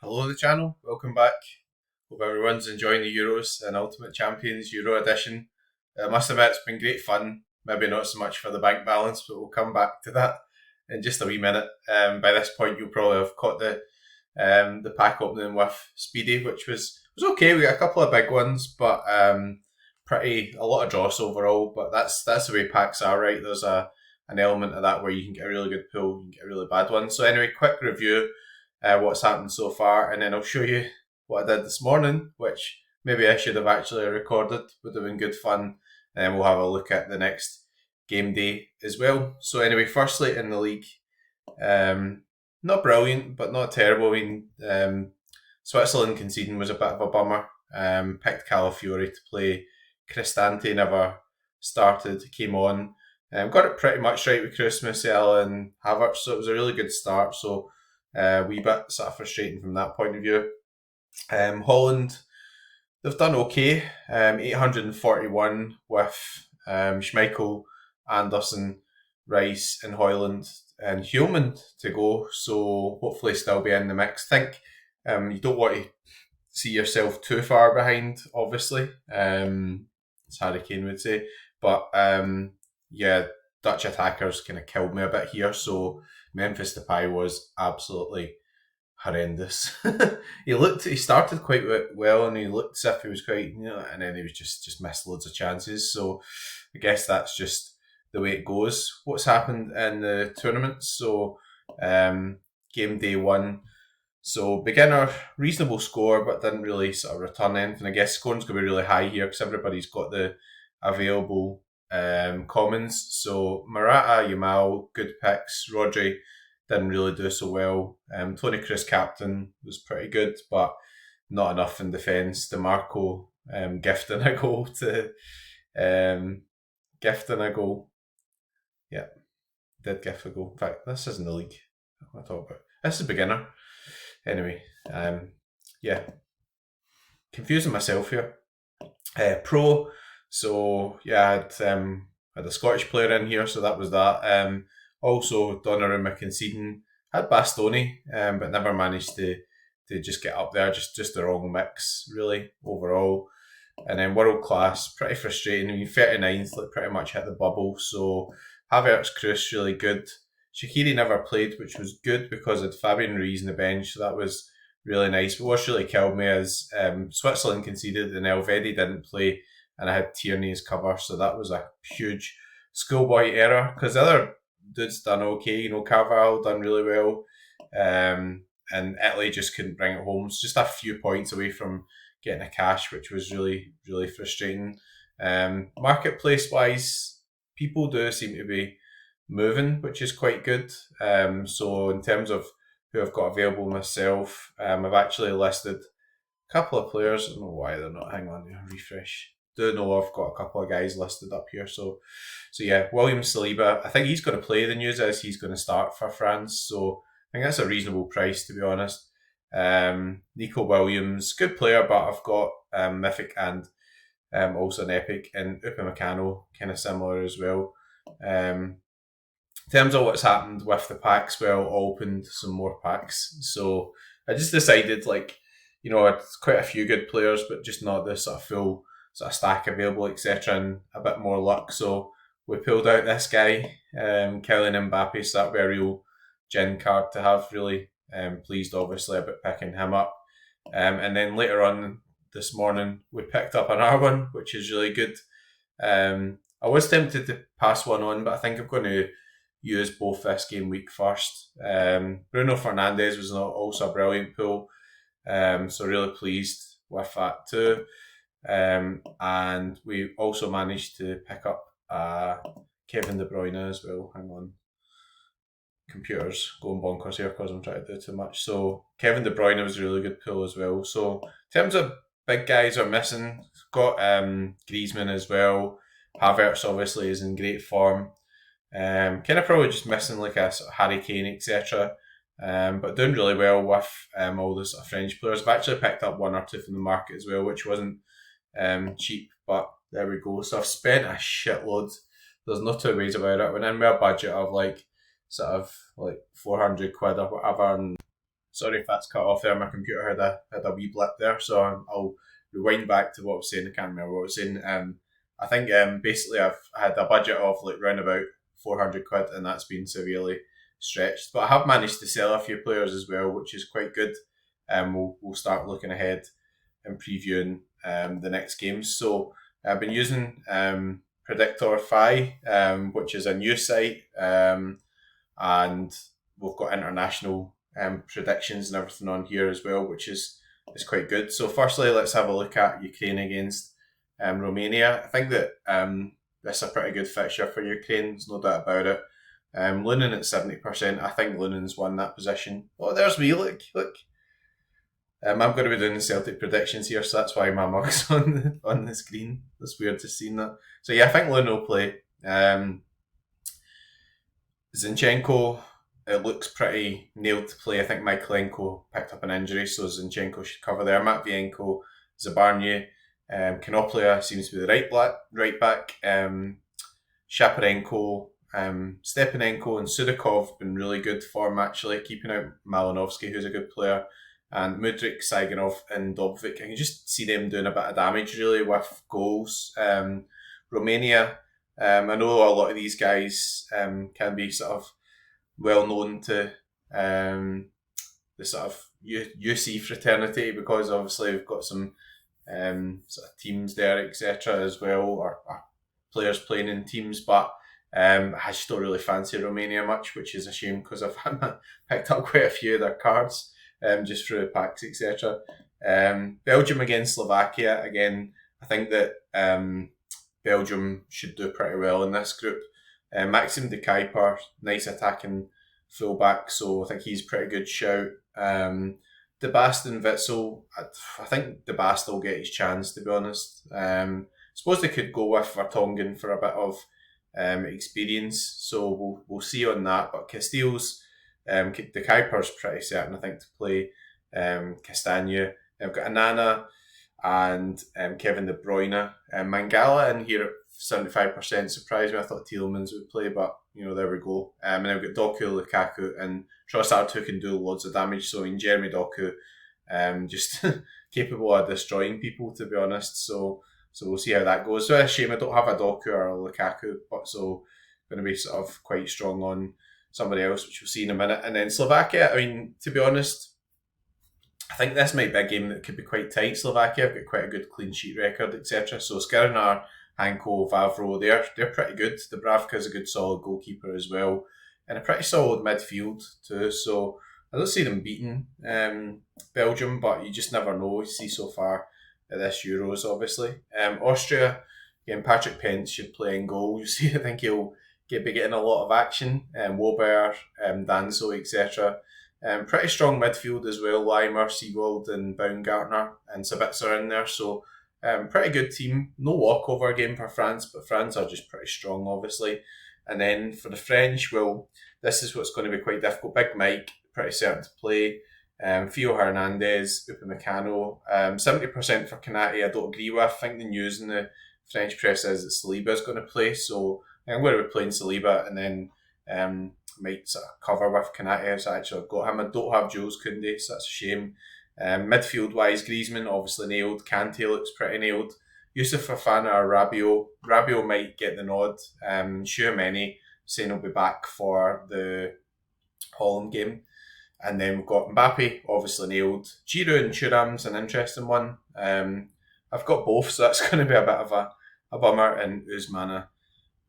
Hello to the channel, welcome back. Hope everyone's enjoying the Euros and Ultimate Champions Euro Edition. I must admit it's been great fun, maybe not so much for the bank balance, but we'll come back to that in just a wee minute. By this point you'll probably have caught the pack opening with Speedy, which was okay. We got a couple of big ones, but a lot of dross overall, but that's the way packs are, right? There's an element of that where you can get a really good pull, you can get a really bad one. So anyway, quick review. What's happened so far, and then I'll show you what I did this morning, which maybe I should have actually recorded, would have been good fun, and then we'll have a look at the next game day as well. So anyway, firstly in the league, not brilliant, but not terrible. I mean, Switzerland conceding was a bit of a bummer. Picked Calafiori to play. Cristante never started, came on. Got it pretty much right with Christmas, and Havertz, so it was a really good start. So wee bit sort of frustrating from that point of view. Holland, they've done okay. 841 with Schmeichel, Anderson, Rice, and Højlund and Human to go. So hopefully still be in the mix. I think you don't want to see yourself too far behind, obviously, as Harry Kane would say. But yeah, Dutch attackers kind of killed me a bit here. So Memphis Depay was absolutely horrendous. He started quite well, and he looked as if he was quite, and then he was just missed loads of chances. So I guess that's just the way it goes. What's happened in the tournaments? So game day one. So beginner, reasonable score, but didn't really sort of return anything. I guess scoring's going to be really high here because everybody's got the available commons. So Morata, Yamal, good picks. Rodri didn't really do so well. Tony Kroos captain was pretty good, but not enough in defence. DeMarco gifting a goal to gifting a goal. Yeah, did gift a goal. In fact, this isn't the league I want to talk about. This is beginner. Anyway, yeah, confusing myself here. Pro. So yeah, I had a Scottish player in here, so that was that. Also, Donnarumma conceding. Had Bastoni, but never managed to just get up there. Just the wrong mix, really, overall. And then world class, pretty frustrating. I mean, 39th, like pretty much hit the bubble. So Havertz, Kroos, really good. Shaqiri never played, which was good because it had Fabian Ruiz on the bench, so that was really nice. But what's really killed me is Switzerland conceded and Elvedi didn't play, and I had Tierney as cover, so that was a huge schoolboy error because the other dudes done okay. Carvalho done really well, and Italy just couldn't bring it home. It's just a few points away from getting a cash, which was really, really frustrating. Marketplace wise, people do seem to be moving, which is quite good. So in terms of who I've got available myself, I've actually listed a couple of players. I don't know why they're not. Hang on, refresh. Do know I've got a couple of guys listed up here. So yeah, William Saliba. I think he's going to play. The news is he's going to start for France. So I think that's a reasonable price, to be honest. Nico Williams, good player, but I've got Mythic and also an Epic, and Upamecano, kind of similar as well. In terms of what's happened with the packs, well, I opened some more packs. So I just decided, it's quite a few good players, but just not the sort of full sort of stack available, etc., and a bit more luck. So we pulled out this guy, Kylian Mbappe, so that'll be a real gin card to have. Really pleased, obviously, about picking him up. And then later on this morning, we picked up another one, which is really good. I was tempted to pass one on, but I think I'm going to use both this game week first. Bruno Fernandes was also a brilliant pull, so really pleased with that too. And we also managed to pick up Kevin De Bruyne as well. Hang on, computer's going bonkers here because I'm trying to do too much. So Kevin De Bruyne was a really good pull as well. So in terms of big guys are missing, got Griezmann as well. Havertz obviously is in great form. Kind of probably just missing like a sort of Harry Kane, etc. But doing really well with all the sort of French players. I've actually picked up one or two from the market as well, which wasn't cheap, but there we go. So I've spent a shitload. There's no two ways about it. When in with a budget of sort of 400 quid or whatever, and Sorry if that's cut off there. My computer had a wee blip there, so I'll rewind back to what I was saying. I can't remember what I was saying. I think basically I've had a budget of like round about 400 quid, and that's been severely stretched. But I have managed to sell a few players as well, which is quite good. We'll start looking ahead and previewing the next games. So I've been using Predictor Fi, which is a news site, and we've got international predictions and everything on here as well, which is quite good. So firstly, let's have a look at Ukraine against Romania. I think that this is a pretty good fixture for Ukraine. There's no doubt about it. Lunin at 70%. I think Lunin's won that position. Oh, there's me. Look. I'm going to be doing the Celtic predictions here, so that's why my mug's on the screen. It's weird to see that. So yeah, I think Lunin will play. Zinchenko, it looks pretty nailed to play. I think Michaelenko picked up an injury, so Zinchenko should cover there. Matvienko, Zabarny, Konoplia seems to be the right back. Shaparenko, Stepanenko and Sudakov been really good form actually, keeping out Malinovsky, who's a good player, and Mudryk, Saigonov and Dobvik. I can just see them doing a bit of damage really with goals. Romania, I know a lot of these guys can be sort of well known to the sort of UC fraternity, because obviously we've got some sort of teams there, etc. as well, or players playing in teams, but I just don't really fancy Romania much, which is a shame because I've picked up quite a few of their cards just through the packs, etc. Belgium against Slovakia, again, I think that Belgium should do pretty well in this group. Maxim de Kuiper, nice attacking fullback, so I think he's a pretty good shout. De Bast and Witzel, I think De Bast will get his chance, to be honest. I suppose they could go with Vertonghen for a bit of experience, so we'll see on that. But Castile's, De Kuiper's pretty certain, I think, to play. Castagna, I've got Anana and Kevin De Bruyne. Mangala in here at 75% surprised me. I thought Tielemans would play, but there we go. And I've got Doku, Lukaku, and Trossard, who can do loads of damage. So Jeremy Doku, just capable of destroying people, to be honest. So we'll see how that goes. So it's a shame I don't have a Doku or a Lukaku, but so going to be sort of quite strong on somebody else, which we'll see in a minute. And then Slovakia, I mean, to be honest, I think this might be a game that could be quite tight. Slovakia have got quite a good clean sheet record, etc. So Skriniar, Hanko, Vavro, they're pretty good. Dubravka's a good solid goalkeeper as well, and a pretty solid midfield too. So I don't see them beating Belgium, but you just never know. You see so far at this Euros, obviously. Austria, again, Patrick Pence should play in goal. You see, I think he'll be getting a lot of action. Wober, Danso, etc. Pretty strong midfield as well. Leimer, Seawold and Baumgartner and Sabitzer in there. So pretty good team. No walkover game for France, but France are just pretty strong, obviously. And then for the French, well, this is what's going to be quite difficult. Big Mike, pretty certain to play. Theo Hernandez, Upamecano. 70% for Kanate, I don't agree with. I think the news in the French press is that Saliba is going to play. So I'm going to be playing Saliba and then might sort of cover with Kanate. So actually I've got him. I don't have Jules Koundé, so that's a shame. Midfield wise, Griezmann obviously nailed. Kante looks pretty nailed. Yusuf Fofana or Rabiot. Rabiot might get the nod. Tchouameni saying he'll be back for the Holland game. And then we've got Mbappe, obviously nailed. Giroud and Thuram's an interesting one. I've got both, so that's going to be a bit of a bummer. And Ousmane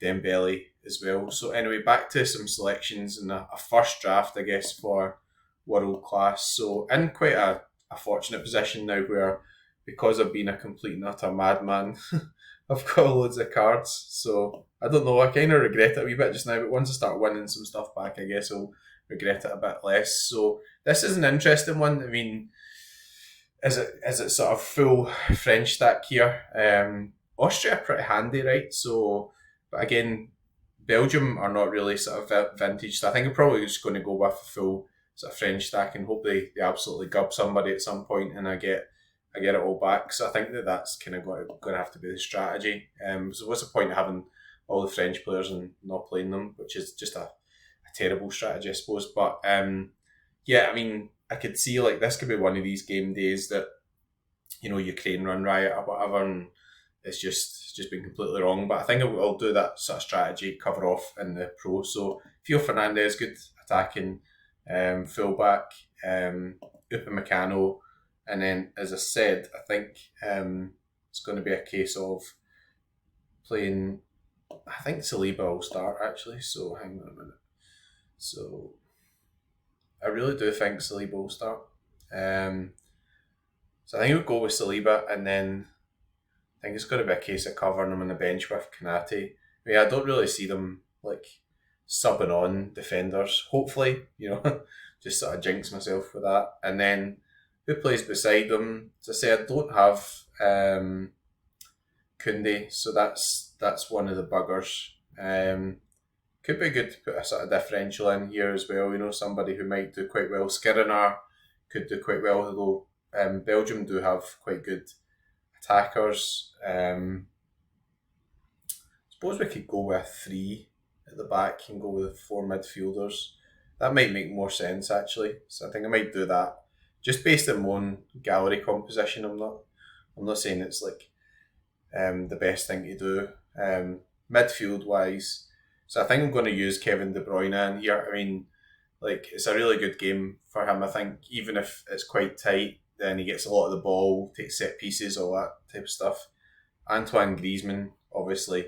Dembele as well. So anyway, back to some selections and a first draft, I guess, for world class. So in quite a fortunate position now where, because I've been a complete and utter madman, I've got loads of cards. So I don't know, I kind of regret it a wee bit just now, but once I start winning some stuff back, I guess I'll regret it a bit less. So this is an interesting one. I mean, is it sort of full French stack here? Austria are pretty handy, right? So, but again, Belgium are not really sort of vintage, so I think I'm probably just going to go with a full sort of French stack and hope they absolutely gub somebody at some point and I get it all back. So I think that's kind of going to have to be the strategy. So what's the point of having all the French players and not playing them, which is just a terrible strategy, I suppose. But yeah, I mean, I could see like this could be one of these game days that Ukraine run riot or whatever, and it's just been completely wrong. But I think I'll do that sort of strategy cover off in the pro. So Theo Fernandez, good attacking fullback, Upamecano, and then as I said, I think it's going to be a case of playing. I think Saliba will start actually. So hang on a minute. So I really do think Saliba will start. Um, so I think we'll go with Saliba, and then I think it's going to be a case of covering them on the bench with Kanate. I mean, I don't really see them like subbing on defenders. Hopefully, just sort of jinx myself with that. And then who plays beside them? As I say, I don't have Kunde, so that's one of the buggers. Could be good to put a sort of differential in here as well. Somebody who might do quite well. Skirinar could do quite well, although Belgium do have quite good attackers. Suppose we could go with 3 at the back and go with 4 midfielders. That might make more sense actually. So I think I might do that. Just based on my own gallery composition. I'm not saying it's like the best thing to do. Midfield wise. So I think I'm going to use Kevin De Bruyne in here. I mean, like it's a really good game for him. I think even if it's quite tight, then he gets a lot of the ball, takes set pieces, all that type of stuff. Antoine Griezmann, obviously,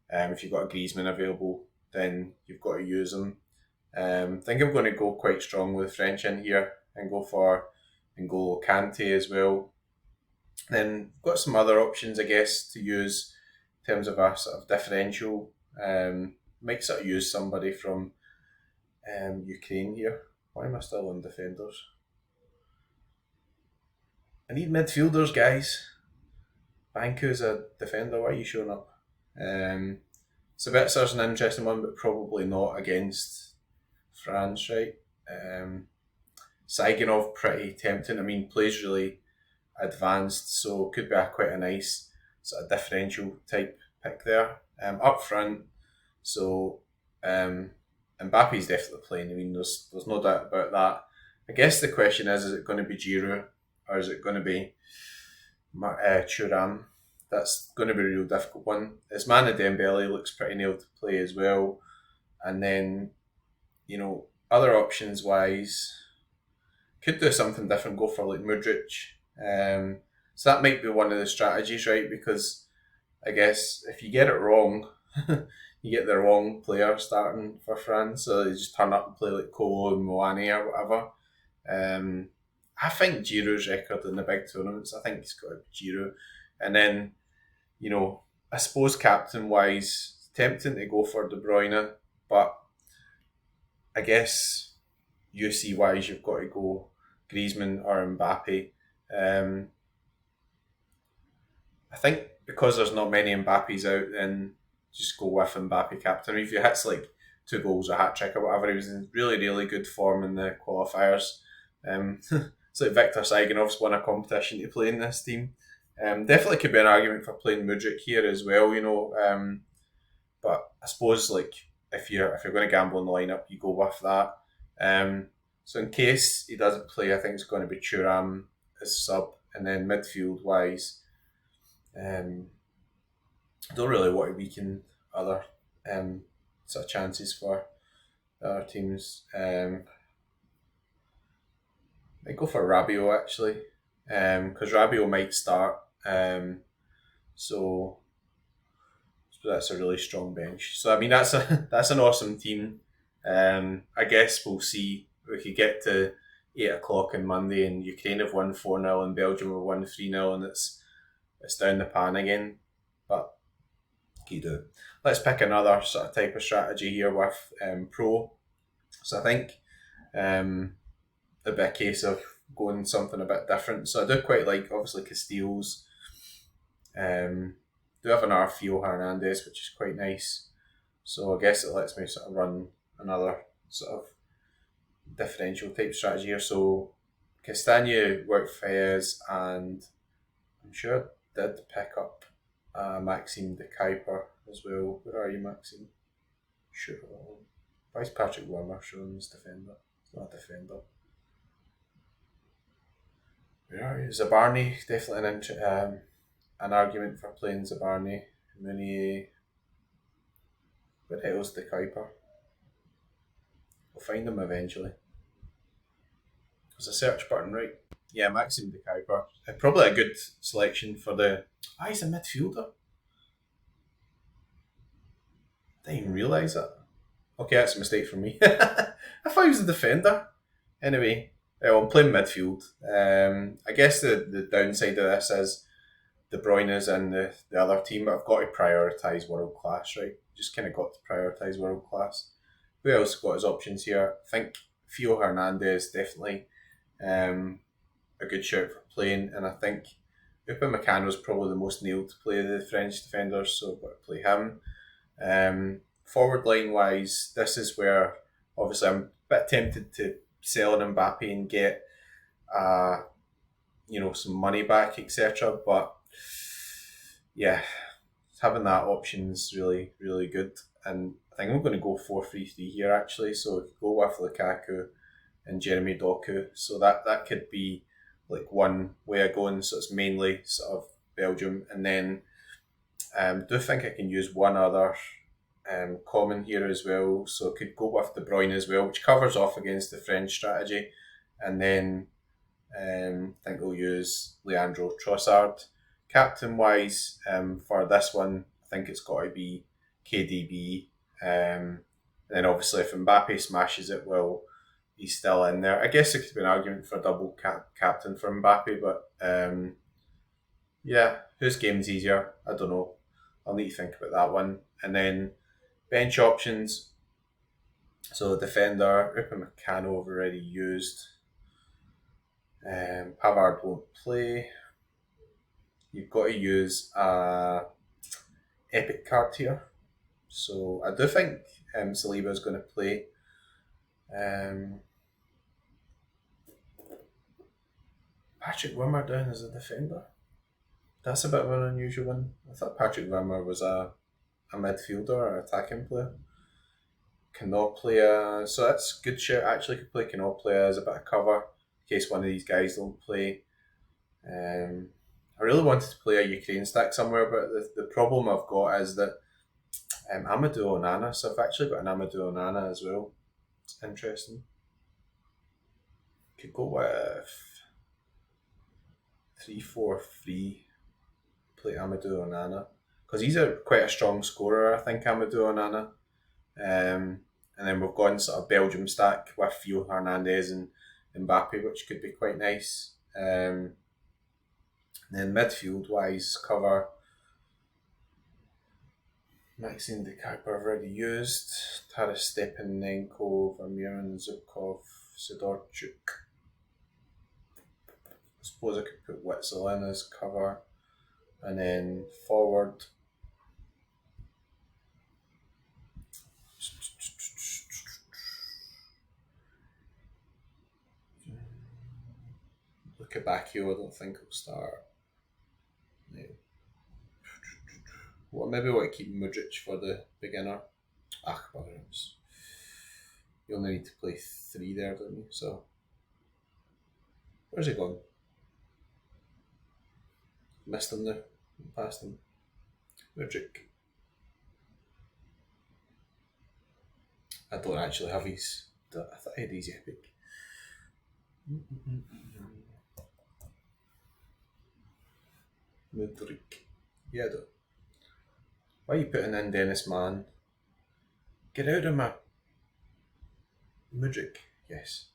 if you've got a Griezmann available, then you've got to use him. I think I'm going to go quite strong with French in here and go for N'Golo Kante as well. Then got some other options, I guess, to use in terms of a sort of differential. Might sort of use somebody from Ukraine here. Why am I still on defenders? I need midfielders, guys. Banku's a defender. Why are you showing up? Sabitzer's an interesting one, but probably not against France, right? Saigonov, pretty tempting. I mean, plays really advanced, so could be quite a nice sort of differential type pick there. Up front, so Mbappe's definitely playing. I mean, there's no doubt about that. I guess the question is it going to be Giroud or is it going to be Thuram? That's going to be a real difficult one. Ousmane Dembele looks pretty nailed to play as well. And then, other options wise, could do something different, go for like Mudryk. So that might be one of the strategies, right? Because I guess if you get it wrong, you get the wrong player starting for France, so they just turn up and play like Kolo and Moani or whatever. I think Giroud's record in the big tournaments, I think he's got to be Giroud. And then, I suppose captain wise, tempting to go for De Bruyne, but I guess UC wise, you've got to go Griezmann or Mbappe. I think because there's not many Mbappes out, then just go with Mbappe captain. If he hits like 2 goals, a hat trick or whatever, he was in really, really good form in the qualifiers. It's like Victor Saigonov's won a competition to play in this team. Definitely could be an argument for playing Mudryk here as well, but I suppose like if you're going to gamble on the lineup, you go with that. So in case he doesn't play, I think it's going to be Thuram as sub, and then midfield wise, I don't really want to weaken other sort of chances for other teams. I go for Rabiot actually, because Rabiot might start. So that's a really strong bench. So I mean that's an awesome team. I guess we'll see. We could get to 8 o'clock on Monday, and Ukraine have won 4-0, and Belgium have won 3-0, and it's down the pan again. But what can you do? Let's pick another sort of type of strategy here with pro. So I think it'd be a case of going something a bit different. So I do quite like obviously Casteels. Do have an Theo Hernandez, which is quite nice. So I guess it lets me sort of run another sort of differential type strategy here. So Castagna worked Fayez, and I'm sure I did pick up Maxime de Kuiper as well. Where are you, Maxime? Sure. Why is Patrick Warner showing this defender? It's not a defender. Yeah, Zabarny, definitely an argument for playing Zabarny. Mooney, where the hell's the Kuiper? We'll find him eventually. There's a search button, right? Yeah, Maxim de Kuiper. Probably a good selection for the. Ah, he's a midfielder. I didn't even realise that. Okay, that's a mistake from me. I thought he was a defender. Anyway, I'm playing midfield. I guess the downside of this is De Bruyne's and the other team, but I've got to prioritise world class, right? Just kind of got to prioritise world class. Who else got his options here? I think Theo Hernandez definitely um, a good shout for playing, and I think Upamecano's probably the most nailed to play the French defenders, so I've got to play him. Forward line wise, this is where obviously I'm a bit tempted to sell an Mbappe and get some money back, etc. But yeah, having that option is really, really good. And I think I'm going to go 4-3-3 here actually. So go with Lukaku and Jeremy Doku. So that could be like one way of going. So it's mainly sort of Belgium, and then do think I can use one other common here as well. So I could go with De Bruyne as well, which covers off against the French strategy, and then I think we'll use Leandro Trossard. Captain wise, for this one, I think it's got to be KDB. And then obviously, if Mbappe smashes it, well, he's still in there. I guess it could be an argument for double captain for Mbappe, but yeah, whose game's easier? I don't know. I'll need to think about that one. And then bench options. So defender, Upamecano I've already used. Pavard won't play. You've got to use a epic card here. So I do think Saliba is going to play. Patrick Wimmer down as a defender. That's a bit of an unusual one. I thought Patrick Wimmer was a midfielder or attacking player. Cannot play so that's a good shit. Actually could play cannot play as a bit of cover in case one of these guys don't play. I really wanted to play a Ukraine stack somewhere, but the problem I've got is that Amadou Onana, so I've actually got an Amadou Onana as well. It's interesting. Could go with 3-4-3, play Amadou Onana. Because he's quite a strong scorer, I think, Amadou Onana. And then we've gone sort of Belgium stack with Theo Hernandez and Mbappe, which could be quite nice. And then midfield wise, cover Maxim de Kuiper I've already used. Taras Stepanenko, Vermeeren, Zubkov, Sidorchuk. I suppose I could put Witzel in as cover. And then forward. Look at Bakio, I don't think he'll start. No. Well, maybe we'll keep Mudric for the beginner. Well, you only need to play 3 there, don't you? So, where's he gone? Missed him now. Passed him. Mudric. I don't actually have his. I thought I had his epic. Mudric. Yeah, though. Why are you putting in Dennis Mann? Get out of my Mudric. Yes.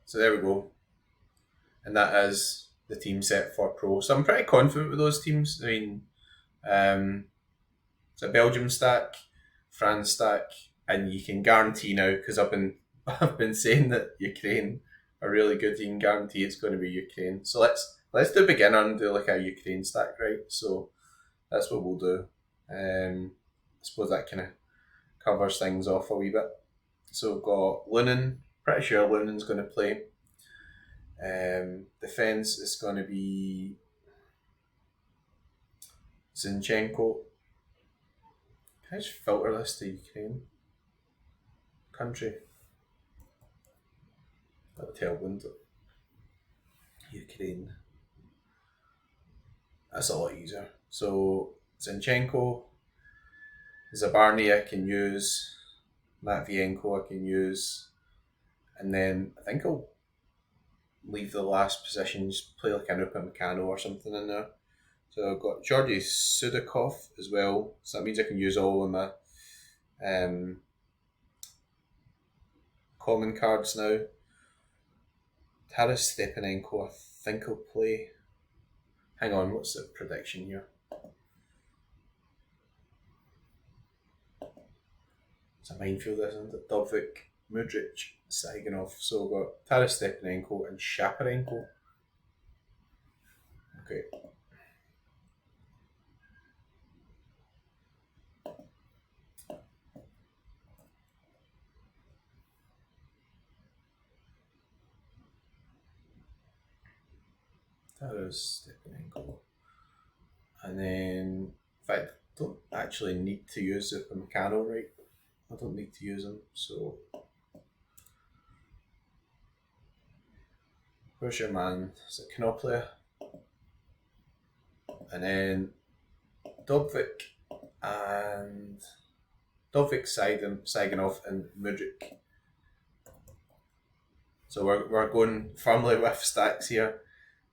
So there we go. And that is the team set for Pro. So I'm pretty confident with those teams. I mean, it's a Belgium stack, France stack, and you can guarantee now because I've been saying that Ukraine are really good. You can guarantee it's going to be Ukraine. So let's do beginner and do like a Ukraine stack, right? So that's what we'll do. I suppose that kind of covers things off a wee bit. So we've got Lunin. Pretty sure Lunin's going to play. Defense is going to be Zinchenko. Can I just filter this to Ukraine? Country. That'll tell, wouldn't it? Ukraine. That's a lot easier. So Zinchenko, Zabarny I can use, Matvienko I can use, and then I think I'll leave the last position, just play like an Upamecano or something in there. So I've got Georgi Sudakov as well, so that means I can use all of my common cards now. Taras Stepanenko, I think I'll play. Hang on, what's the prediction here? It's a minefield, isn't it? Dovik, Mudric, Saiganov. So we've got Taras Stepanenko and Shaparenko. Okay. Taras Stepanenko. And then, in fact, I don't actually need to use the Upamecano, right? I don't need to use them, so. Where's your man? Is it Knoplia? And then Dovik and Dovik, Saiganov and Mudric. So we're going firmly with stacks here.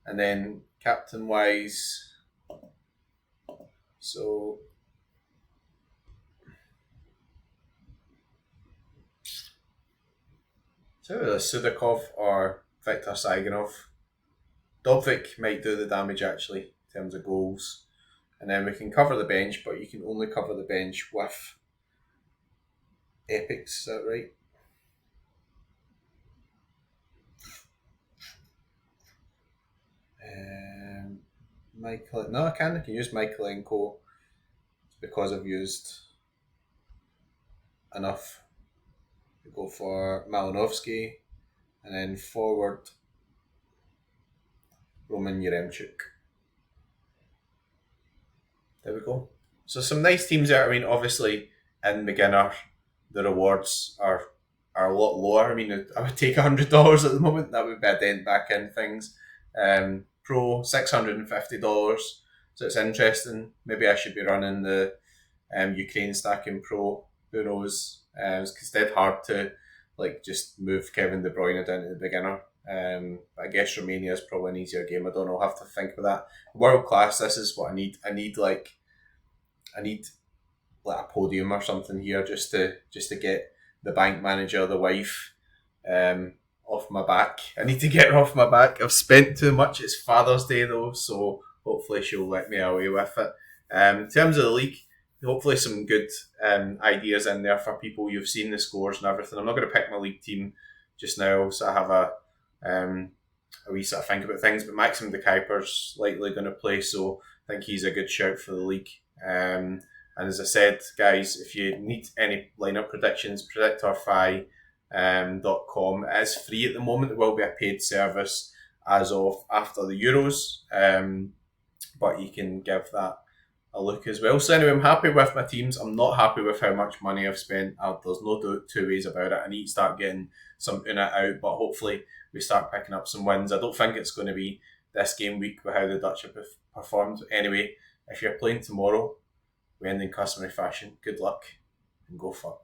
And then captain wise, so Sudakov or Viktor Saiganov. Dovik might do the damage actually in terms of goals. And then we can cover the bench, but you can only cover the bench with epics, is that right? Michael, no, I can use Michaelenko because I've used enough to go for Malinovsky, and then forward Roman Yaremchuk. There we go. So some nice teams there. I mean, obviously in beginner, the rewards are a lot lower. I mean, I would take $100 at the moment. That would be a dent back in things. Pro $650. So it's interesting. Maybe I should be running the Ukraine stacking pro. Who knows? It's dead hard to like just move Kevin De Bruyne down to the beginner. I guess Romania is probably an easier game. I don't know. I'll have to think about that. World class. This is what I need. I need like a podium or something here just to get the bank manager, the wife, off my back. I need to get her off my back. I've spent too much. It's Father's Day though, so hopefully she'll let me away with it. In terms of the league, hopefully some good ideas in there for people. You've seen the scores and everything. I'm not going to pick my league team just now, so I have a wee sort of think about things. But Maxim De Kuiper's likely going to play, so I think he's a good shout for the league. And as I said, guys, if you need any lineup predictions, predictorfi.com. It is free at the moment. It will be a paid service as of after the Euros, but you can give that a look as well. So anyway, I'm happy with my teams. I'm not happy with how much money I've spent. There's no two ways about it. I need to start getting some unit out, but hopefully we start picking up some wins. I don't think it's going to be this game week with how the Dutch have performed. Anyway, if you're playing tomorrow, we end in customary fashion. Good luck and go fuck.